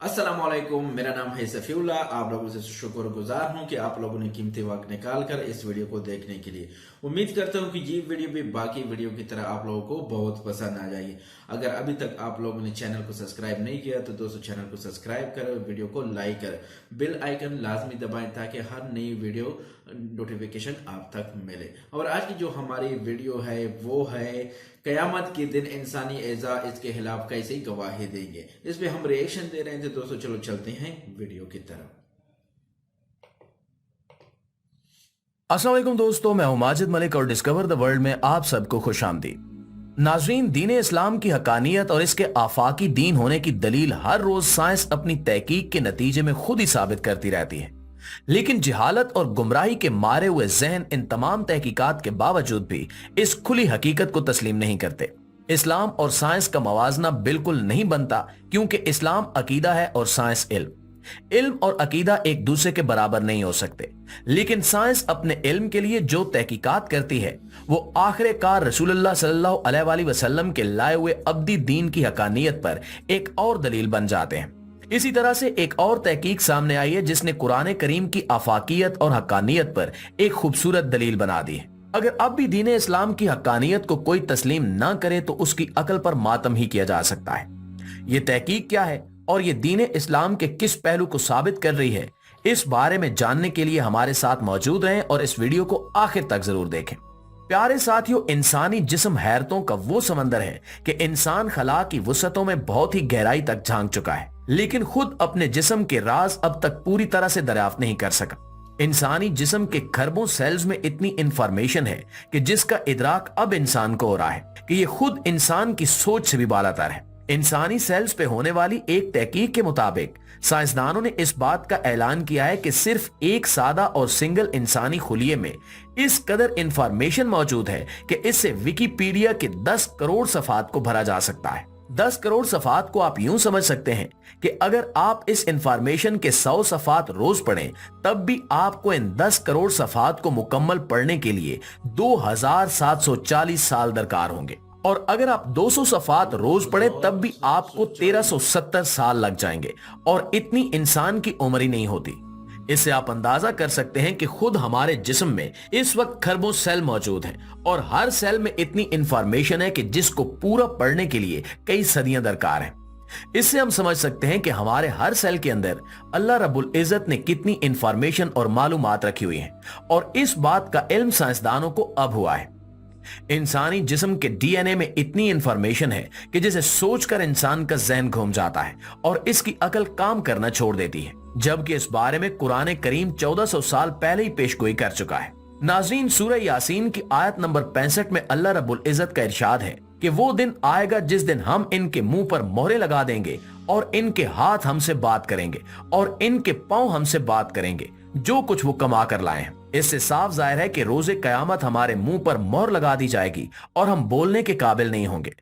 अस्सलाम वालेकुम, मेरा नाम है सफीउल्ला। आप लोगों से शुक्रगुजार हूं कि आप लोगों ने कीमती वक्त निकाल कर इस वीडियो को देखने के लिए। उम्मीद करता हूं कि ये वीडियो भी बाकी वीडियो की तरह आप लोगों को बहुत पसंद आ जाएगी। अगर अभी तक आप लोगों ने चैनल को सब्सक्राइब नहीं किया तो दोस्तों चैनल को सब्सक्राइब करें, वीडियो को लाइक करें, बेल आइकन लाजमी दबाएं ताकि हर नई वीडियो नोटिफिकेशन आप तक मिले। और आज की जो हमारी वीडियो है वो है कयामत के दिन इंसानी एजा इसके खिलाफ कैसे गवाही देंगे। इस पे हम रिएक्शन दे रहे थे दोस्तों। चलो चलते हैं वीडियो की तरफ। अस्सलाम वालेकुम दोस्तों, मैं हूं माजिद मलिक और डिस्कवर द वर्ल्ड में आप सबको खुश आमदीद। नाजरीन, दीन इस्लाम की हकानियत और इसके आफाकी दीन होने की दलील हर रोज साइंस अपनी तहकीक के नतीजे में खुद ही साबित करती रहती है, लेकिन जिहालत और गुमराही के मारे हुए जहन इन तमाम तहकीकात के बावजूद भी इस खुली हकीकत को तस्लीम नहीं करते। इस्लाम और साइंस का मवाजना बिल्कुल नहीं बनता, क्योंकि इस्लाम अकीदा है और साइंस इल्म। इल्म और अकीदा एक दूसरे के बराबर नहीं हो सकते, लेकिन साइंस अपने इल्म के लिए जो तहकीकात करती है वो आखिरकार रसूलुल्लाह सल्लल्लाहु अलैहि वसल्लम के लाए हुए अब्दी दीन की हकानियत पर एक और दलील बन जाते हैं। इसी तरह से एक और तहकीक सामने आई है जिसने कुरान करीम की आफाकियत और हकानियत पर एक खूबसूरत दलील बना दी है। अगर अब भी दीन इस्लाम की हकानियत को कोई तस्लीम ना करे तो उसकी अकल पर मातम ही किया जा सकता है। ये तहकीक क्या है और ये दीन इस्लाम के किस पहलू को साबित कर रही है, इस बारे में जानने के लिए हमारे साथ मौजूद रहें और इस वीडियो को आखिर तक जरूर देखें। प्यारे साथियों, इंसानी जिस्म हैरतों का वो समंदर है कि इंसान खला की वुसअतों में बहुत ही गहराई तक झांक चुका है, लेकिन खुद अपने जिस्म के राज अब तक पूरी तरह से दरियाफ्त नहीं कर सका। इंसानी जिस्म के खरबों सेल्स में इतनी इंफॉर्मेशन है कि जिसका इदराक अब इंसान को हो रहा है कि ये खुद इंसान की सोच से भी बालातर है। इंसानी सेल्स पे होने वाली एक तहकीक के मुताबिक साइंसदानों ने इस बात का ऐलान किया है कि सिर्फ एक सादा और सिंगल इंसानी खुलिये में इस कदर इंफॉर्मेशन मौजूद है कि इससे विकिपीडिया के 10 करोड़ सफात को भरा जा सकता है। 10 करोड़ सफात को आप यूं समझ सकते हैं कि अगर आप इस इंफॉर्मेशन के 100 सफात रोज पढ़ें तब भी आपको इन 10 करोड़ सफात को मुकम्मल पढ़ने के लिए 2740 साल दरकार होंगे, और अगर आप 200 सफात रोज पढ़े तब भी आपको 1370 साल लग जाएंगे, और इतनी इंसान की उम्र ही नहीं होती। इससे आप अंदाजा कर सकते हैं कि खुद हमारे जिस्म में इस वक्त खरबों सेल मौजूद हैं और हर सेल में इतनी इंफॉर्मेशन है कि जिसको पूरा पढ़ने के लिए कई सदियां दरकार हैं। इससे हम समझ सकते हैं कि हमारे हर सेल के अंदर अल्लाह रब्बुल इज्जत ने कितनी इंफॉर्मेशन और मालूमात रखी हुई हैं, और इस बात का इल्म साइंसदानों को अब हुआ है। इंसानी जिस्म के डीएनए में इतनी इंफॉर्मेशन है कि जिसे सोचकर इंसान का ज़हन घूम जाता है और इसकी अकल काम करना छोड़ देती है, जबकि इस बारे में कुरान करीम 1400 साल पहले ही पेशगोई कर चुका है। नाज़रीन, सूरह यासीन की आयत नंबर 65 में अल्लाह रब्बुल इज्जत का इरशाद है कि वो दिन आएगा जिस दिन हम इनके मुंह पर मोहरे लगा देंगे और इनके हाथ हमसे बात करेंगे और इनके पांव हमसे बात करेंगे जो कुछ वो कमा कर लाए हैं। इससे साफ जाहिर है कि रोजे कयामत हमारे मुंह पर मोहर लगा दी जाएगी और हम बोलने के काबिल नहीं होंगे।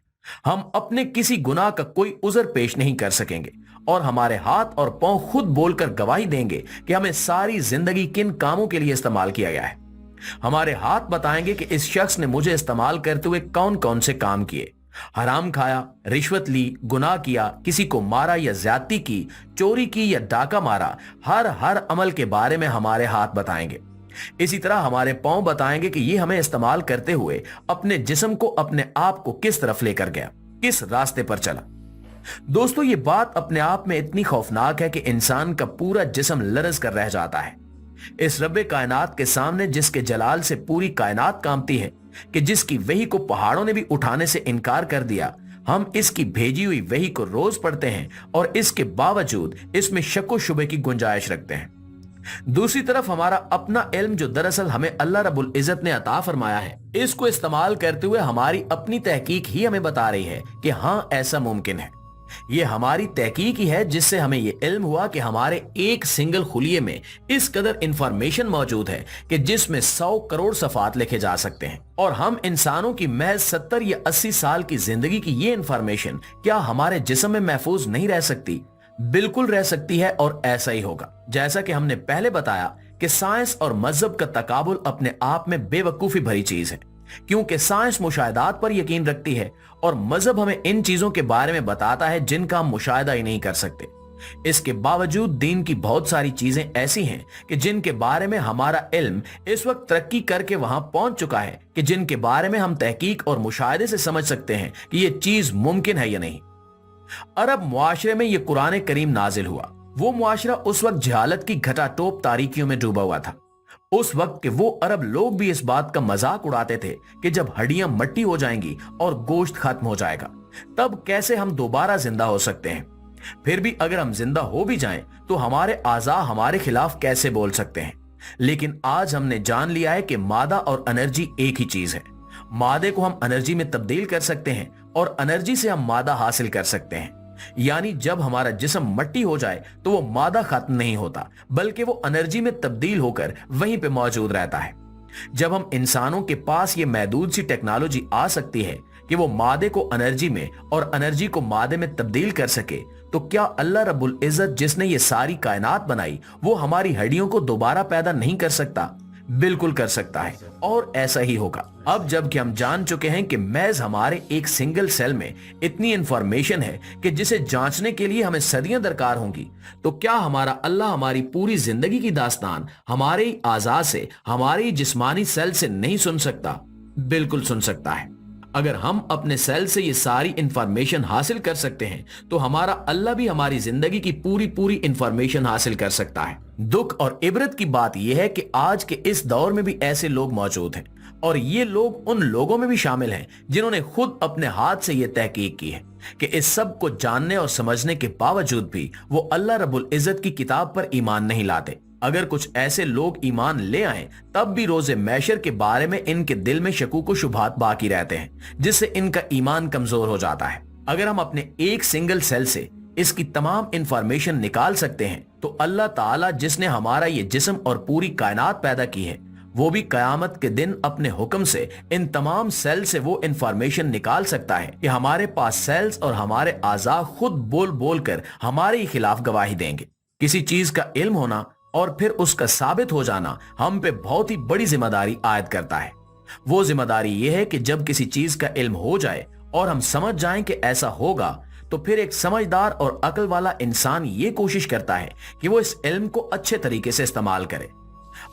हम अपने किसी गुनाह का कोई उज़र पेश नहीं कर सकेंगे और हमारे हाथ और पांव खुद बोलकर गवाही देंगे कि हमें सारी जिंदगी किन कामों के लिए इस्तेमाल किया गया है। हमारे हाथ बताएंगे कि इस शख्स ने मुझे इस्तेमाल करते हुए कौन कौन से काम किए। हराम खाया, रिश्वत ली, गुनाह किया, किसी को मारा या ज्यादती की, चोरी की या डाका मारा, हर अमल के बारे में हमारे हाथ बताएंगे। इसी तरह हमारे पांव बताएंगे कि ये हमें इस्तेमाल करते हुए अपने जिस्म को, अपने आप को किस तरफ लेकर गया, किस रास्ते पर चला। दोस्तों, ये बात अपने आप में इतनी खौफनाक है कि इंसान का पूरा जिस्म लरज कर रह जाता है इस रब्बे कायनात के सामने, जिसके जलाल से पूरी कायनात कांपती है, कि जिसकी वही को पहाड़ों ने भी उठाने से इनकार कर दिया। हम इसकी भेजी हुई वही को रोज पढ़ते हैं और इसके बावजूद इसमें शक शुबे की गुंजाइश रखते हैं। दूसरी तरफ हमारा अपना इल्म, जो दरअसल हमें अल्लाह रब्बुल इज्जत ने अता फरमाया है, इसको इस्तेमाल करते हुए हमारी अपनी तहकीक ही हमें बता रही है कि हाँ, ऐसा मुमकिन है। ये हमारी तहकीक ही है जिससे हमें ये इल्म हुआ कि हमारे एक सिंगल खुलिये में इस कदर इंफॉर्मेशन मौजूद है कि जिसमें 100 करोड़ सफात लिखे जा सकते हैं, और हम इंसानों की महज 70 या 80 साल की जिंदगी की ये इंफॉर्मेशन क्या हमारे जिस्म में महफूज नहीं रह सकती? बिल्कुल रह सकती है, और ऐसा ही होगा। जैसा कि हमने पहले बताया कि साइंस और मजहब का तकाबुल अपने आप में बेवकूफी भरी चीज है, क्योंकि साइंस मुशाहिदात पर यकीन रखती है और मजहब हमें इन चीजों के बारे में बताता है जिनका हम मुशाहिदा ही नहीं कर सकते। इसके बावजूद दीन की बहुत सारी चीजें ऐसी हैं कि जिनके बारे में हमारा इल्म इस वक्त तरक्की करके वहां पहुंच चुका है कि जिनके बारे में हम तहकीक और मुशाहिदे से समझ सकते हैं कि यह चीज मुमकिन है या नहीं। अरब मुआशरे में यह कुरान करीम नाजिल हुआ। वो मुआशरा उस वक्त जहालत की घटाटोप तारीकियों में डूबा हुआ था। उस वक्त के वो अरब लोग भी इस बात का मजाक उड़ाते थे कि जब हड्डियां मट्टी हो जाएंगी और गोश्त खत्म हो जाएगा, तब कैसे हम दोबारा जिंदा हो सकते हैं। फिर भी अगर हम जिंदा हो भी जाएं तो हमारे आज़ा हमारे खिलाफ कैसे बोल सकते हैं। लेकिन आज हमने जान लिया है कि मादा और एनर्जी एक ही चीज है। मादे को हम एनर्जी में तब्दील कर सकते हैं और एनर्जी से हम मादा हासिल कर सकते हैं। यानी जब हमारा जिस्म मट्टी हो जाए तो वो मादा खत्म नहीं होता, बल्कि वो एनर्जी में तब्दील होकर वहीं पे मौजूद रहता है। जब हम इंसानों के पास ये महदूद सी टेक्नोलॉजी आ सकती है कि वो मादे को एनर्जी में और एनर्जी को मादे में तब्दील कर सके, तो क्या अल्लाह रब्बुल इज्जत जिसने ये सारी कायनात बनाई वो हमारी हड्डियों को दोबारा पैदा नहीं कर सकता? बिल्कुल कर सकता है, और ऐसा ही होगा। अब जबकि हम जान चुके हैं कि महज हमारे एक सिंगल सेल में इतनी इंफॉर्मेशन है कि जिसे जांचने के लिए हमें सदियां दरकार होंगी, तो क्या हमारा अल्लाह हमारी पूरी जिंदगी की दास्तान हमारे ही आज़ा से, हमारे ही जिस्मानी सेल से नहीं सुन सकता? बिल्कुल सुन सकता है। अगर हम अपने सेल से ये सारी इंफॉर्मेशन हासिल कर सकते हैं तो हमारा अल्लाह भी हमारी जिंदगी की पूरी इंफॉर्मेशन हासिल कर सकता है। दुख और इबरत की बात यह है कि आज के इस दौर में भी ऐसे लोग मौजूद हैं, और ये लोग उन लोगों में भी शामिल हैं जिन्होंने खुद अपने हाथ से यह तहकीक की है कि इस सब को जानने और समझने के बावजूद भी वो अल्लाह रब्बुल इज्जत की किताब पर ईमान नहीं लाते। अगर कुछ ऐसे लोग ईमान ले आए तब भी रोजे मैशर के बारे में इनके दिल में शकूक व शुबहात बाकी रहते हैं, जिससे इनका ईमान कमजोर हो जाता है। अगर हम अपने एक सिंगल सेल से इसकी तमाम इंफॉर्मेशन निकाल सकते हैं तो अल्लाह ताला जिसने हमारा ये जिस्म और पूरी कायनात पैदा की है, वो भी कयामत के दिन अपने हुक्म से इन तमाम सेल से वो इंफॉर्मेशन निकाल सकता है कि हमारे पास सेल्स और हमारे आज़ा खुद बोल बोल कर हमारे ही खिलाफ गवाही देंगे। किसी चीज का इल्म होना और फिर उसका साबित हो जाना हम पे बहुत ही बड़ी जिम्मेदारी आयद करता है। वो जिम्मेदारी यह है कि जब किसी चीज का इल्म हो जाए और हम समझ जाएं कि ऐसा होगा, तो फिर एक समझदार और अक्ल वाला इंसान ये कोशिश करता है कि वो इस इल्म को अच्छे तरीके से इस्तेमाल करे।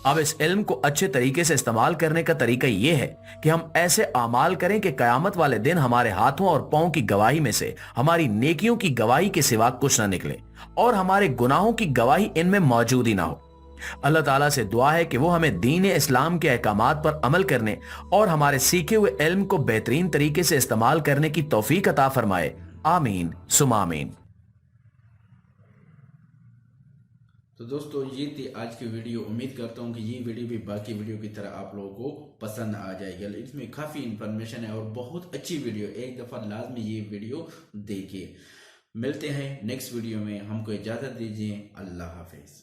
अब इस इल्म को अच्छे तरीके से इस्तेमाल करने का तरीका यह है कि हम ऐसे आमाल करें कि कयामत वाले दिन हमारे हाथों और पांव की गवाही में से हमारी नेकियों की गवाही के सिवा कुछ ना निकले और हमारे गुनाहों की गवाही इनमें मौजूद ही ना हो। अल्लाह ताला से दुआ है कि वो हमें दीन इस्लाम के अहकामात पर अमल करने और हमारे सीखे हुए इल्म को बेहतरीन तरीके से इस्तेमाल करने की तौफीक अता फरमाए। आमीन सुमा आमीन। तो दोस्तों ये थी आज की वीडियो। उम्मीद करता हूँ कि ये वीडियो भी बाकी वीडियो की तरह आप लोगों को पसंद आ जाएगी। इसमें काफ़ी इंफॉर्मेशन है और बहुत अच्छी वीडियो, एक दफ़ा लाजमी ये वीडियो देखिए। मिलते हैं नेक्स्ट वीडियो में, हमको इजाज़त दीजिए। अल्लाह हाफिज़।